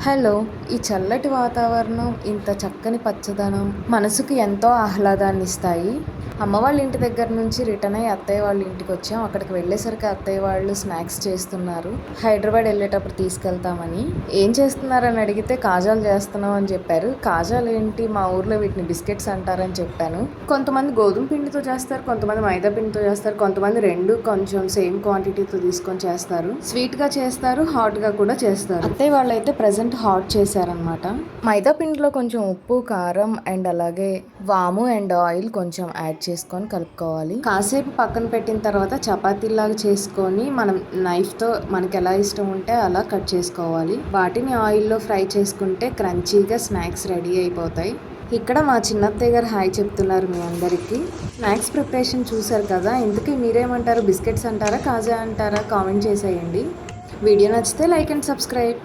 Hello! ఈ చల్లటి వాతావరణం, ఇంత చక్కని పచ్చదనం మనసుకి ఎంతో ఆహ్లాదాన్నిస్తాయి. అమ్మ వాళ్ళ ఇంటి దగ్గర నుంచి రిటర్న్ అయ్యి అత్తయ్య వాళ్ళ ఇంటికొచ్చాం. అక్కడికి వెళ్ళేసరికి అత్తయ్య వాళ్ళు స్నాక్స్ చేస్తున్నారు. హైదరాబాద్ వెళ్ళేటప్పుడు తీసుకెళ్తామని. ఏం చేస్తున్నారని అడిగితే కాజాలు చేస్తున్నాం అని చెప్పారు. కాజాలేంటి, మా ఊర్లో వీటిని బిస్కెట్స్ అంటారని చెప్పాను. కొంతమంది గోధుమ పిండితో చేస్తారు, కొంతమంది మైదా పిండితో చేస్తారు, కొంతమంది రెండు కొంచెం సేమ్ క్వాంటిటీతో తీసుకొని చేస్తారు. స్వీట్గా చేస్తారు, హాట్గా కూడా చేస్తారు. అత్తయ్య వాళ్ళు అయితే ప్రజెంట్ హాట్ చేశారనమాట. మైదా పిండిలో కొంచెం ఉప్పు, కారం అండ్ అలాగే వాము అండ్ ఆయిల్ కొంచెం యాడ్ చేసుకొని కలుపుకోవాలి. కాసేపు పక్కన పెట్టిన తర్వాత చపాతీలాగా చేసుకొని మనం నైఫ్తో మనకి ఎలా ఇష్టం ఉంటే అలా కట్ చేసుకోవాలి. వాటిని ఆయిల్లో ఫ్రై చేసుకుంటే క్రంచీగా స్నాక్స్ రెడీ అయిపోతాయి. ఇక్కడ మా చిన్నత్తయ్య గారు హాయ్ చెప్తున్నారు మీ అందరికీ. స్నాక్స్ ప్రిపరేషన్ చూసారు కదా, ఇంతకీ మీరేమంటారు? బిస్కెట్స్ అంటారా, కాజా అంటారా? కామెంట్ చేసేయండి. వీడియో నచ్చితే లైక్ అండ్ సబ్స్క్రైబ్.